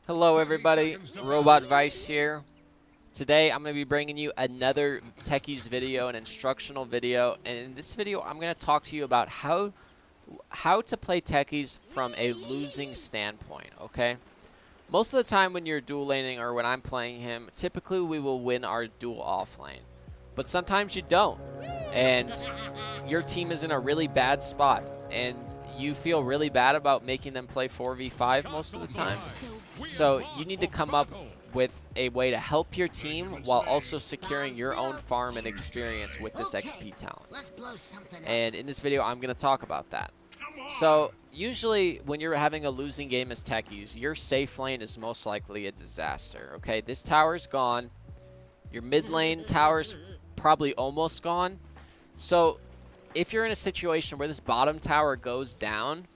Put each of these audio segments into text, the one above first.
Hello everybody, Robot Vice here. Today I'm going to be bringing you another Techies video, an instructional video, and in this video I'm going to talk to you about how to play Techies from a losing standpoint, okay? Most of the time when you're dual laning or when I'm playing him, typically we will win our dual off lane. But sometimes you don't, and your team is in a really bad spot, and you feel really bad about making them play 4v5 most of the time. So you need to come up with a way to help your team while also securing your own farm and experience with this XP talent. And in this video, I'm going to talk about that. So usually when you're having a losing game as Techies, your safe lane is most likely a disaster. Okay, this tower's gone. Your mid lane tower's probably almost gone. So if you're in a situation where this bottom tower goes down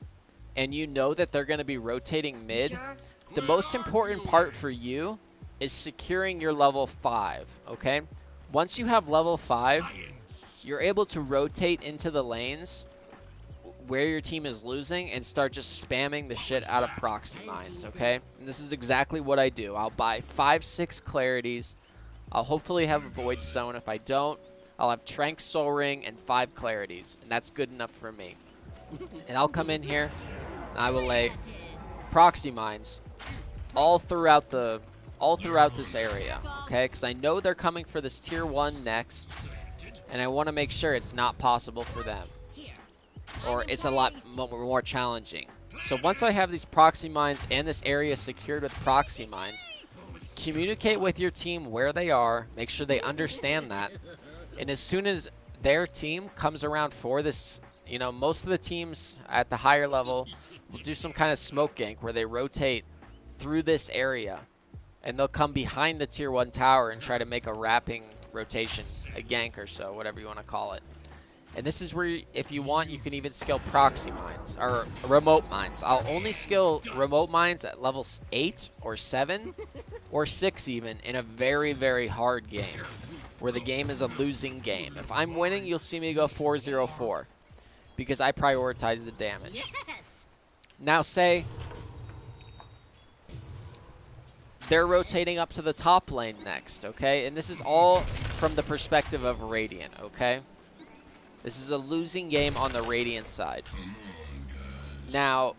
and you know that they're going to be rotating mid, the most important part for you is securing your level 5, okay? Once you have level 5, you're able to rotate into the lanes where your team is losing and start just spamming the shit out of proxy mines, okay? And this is exactly what I do. I'll buy 5-6 clarities. I'll hopefully have a void stone. If I don't, I'll have Trank Soul Ring and 5 clarities, and that's good enough for me. And I'll come in here and I will lay proxy mines all throughout this area, okay? Because I know they're coming for this tier 1 next, and I want to make sure it's not possible for them, or it's a lot more challenging. So once I have these proxy mines and this area secured with proxy mines, communicate with your team where they are, make sure they understand that, and as soon as their team comes around for this, you know, most of the teams at the higher level will do some kind of smoke gank where they rotate through this area, and they'll come behind the tier 1 tower and try to make a wrapping rotation, a gank or so, whatever you want to call it. And this is where, if you want, you can even skill proxy mines, or remote mines. I'll only skill remote mines at levels 8 or 7 or 6 even in a very, very hard game where the game is a losing game. If I'm winning, you'll see me go 4-0-4 because I prioritize the damage. Now say they're rotating up to the top lane next, okay? And this is all from the perspective of Radiant, okay? This is a losing game on the Radiant side. Now,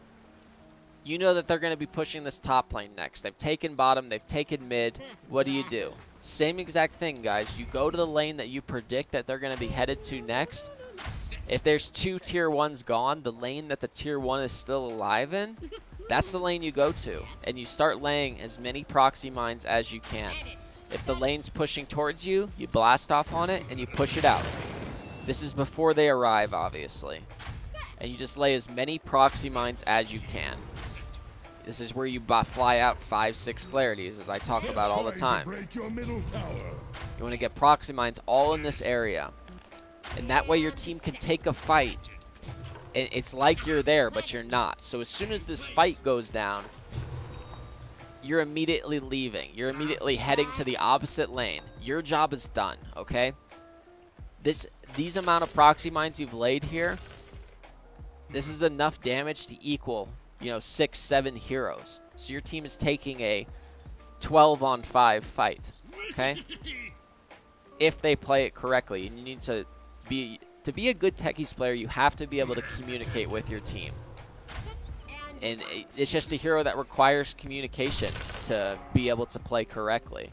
you know that they're going to be pushing this top lane next. They've taken bottom, they've taken mid. What do? Same exact thing, guys. You go to the lane that you predict that they're going to be headed to next. If there's 2 tier 1s gone, the lane that the tier 1 is still alive in, that's the lane you go to. And you start laying as many proxy mines as you can. If the lane's pushing towards you, you blast off on it and you push it out. This is before they arrive, obviously. And you just lay as many proxy mines as you can. This is where you fly out 5-6 clarities, as I talk about all the time. You want to get proxy mines all in this area. And that way your team can take a fight. And it's like you're there, but you're not. So as soon as this fight goes down, you're immediately leaving. You're immediately heading to the opposite lane. Your job is done, okay? These amount of proxy mines you've laid here, this is enough damage to equal, you know, 6-7 heroes. So your team is taking a 12-on-5 fight, okay? If they play it correctly. And you need to be a good Techies player, you have to be able to communicate with your team. And it's just a hero that requires communication to be able to play correctly.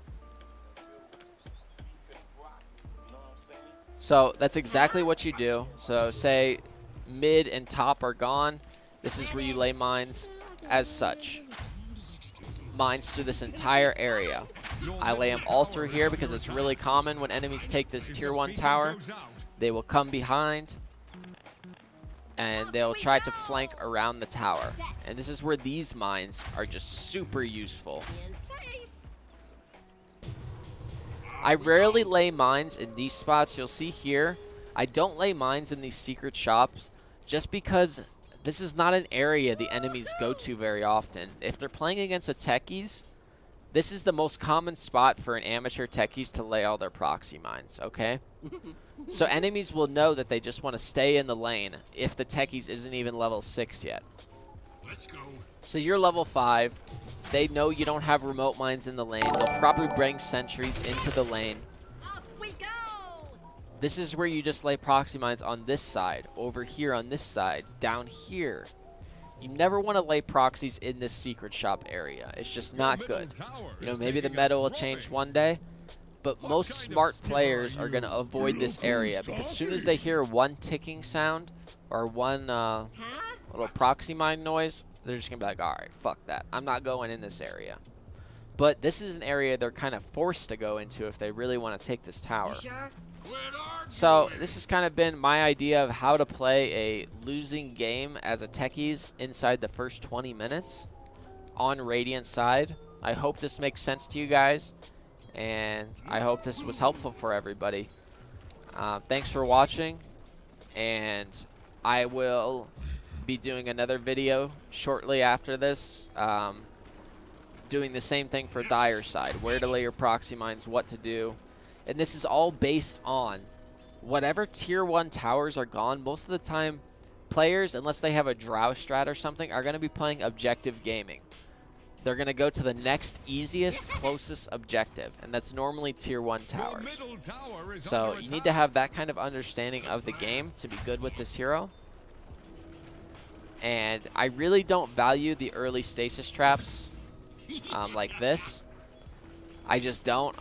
So that's exactly what you do. So say mid and top are gone. This is where you lay mines as such. Mines through this entire area. I lay them all through here because it's really common when enemies take this tier 1 tower. They will come behind and they'll try to flank around the tower. And this is where these mines are just super useful. I rarely lay mines in these spots. You'll see here, I don't lay mines in these secret shops just because this is not an area the enemies go to very often. If they're playing against a Techies, this is the most common spot for an amateur Techies to lay all their proxy mines, okay? So enemies will know that they just want to stay in the lane if the Techies isn't even level 6 yet. Let's go. So you're level 5. they know you don't have remote mines in the lane. They'll probably bring sentries into the lane. Off we go! This is where you just lay proxy mines on this side, over here on this side, down here. You never want to lay proxies in this secret shop area. It's just not good. You know, maybe the meta will change one day, but most smart players are going to avoid this area because as soon as they hear one ticking sound or one little proxy mine noise, they're just going to be like, all right, fuck that. I'm not going in this area. But this is an area they're kind of forced to go into if they really want to take this tower. So this has kind of been my idea of how to play a losing game as a Techies inside the first 20 minutes on Radiant's side. I hope this makes sense to you guys, and I hope this was helpful for everybody. Thanks for watching, and I will be doing another video shortly after this, doing the same thing for Dire side, where to lay your proxy mines, what to do. And this is all based on whatever tier 1 towers are gone. Most of the time, players, unless they have a drow strat or something, are going to be playing objective gaming. They're going to go to the next easiest, closest objective, and that's normally tier 1 towers. So you need to have that kind of understanding of the game to be good with this hero. And I really don't value the early stasis traps like this. I just don't.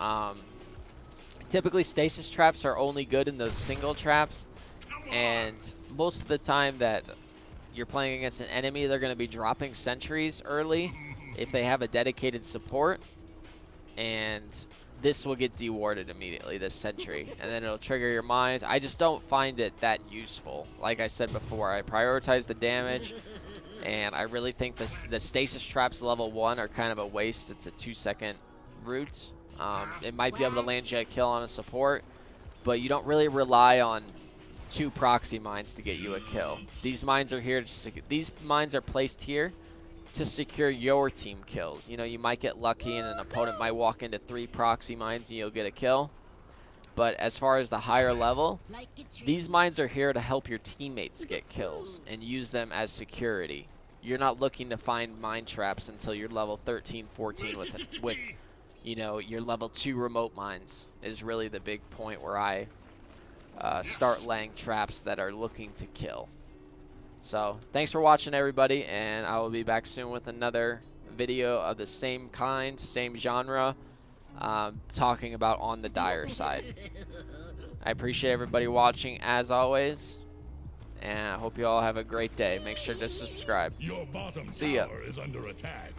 Typically, stasis traps are only good in those single traps, and most of the time that you're playing against an enemy, they're going to be dropping sentries early if they have a dedicated support, and this will get dewarded immediately, this sentry, and then it'll trigger your mines. I just don't find it that useful. Like I said before, I prioritize the damage, and I really think the stasis traps level 1 are kind of a waste. It's a 2-second route. It might be able to land you a kill on a support, but you don't really rely on 2 proxy mines to get you a kill. These mines are here to these mines are placed here to secure your team kills. You know, you might get lucky and an opponent might walk into 3 proxy mines and you'll get a kill. But as far as the higher level, these mines are here to help your teammates get kills and use them as security. You're not looking to find mine traps until you're level 13, 14 with you know, your level 2 remote mines is really the big point where I start laying traps that are looking to kill. So thanks for watching, everybody, and I will be back soon with another video of the same kind, same genre, talking about on the Dire side. I appreciate everybody watching as always, and I hope you all have a great day. Make sure to subscribe. Your bottom See ya. tower is under attack.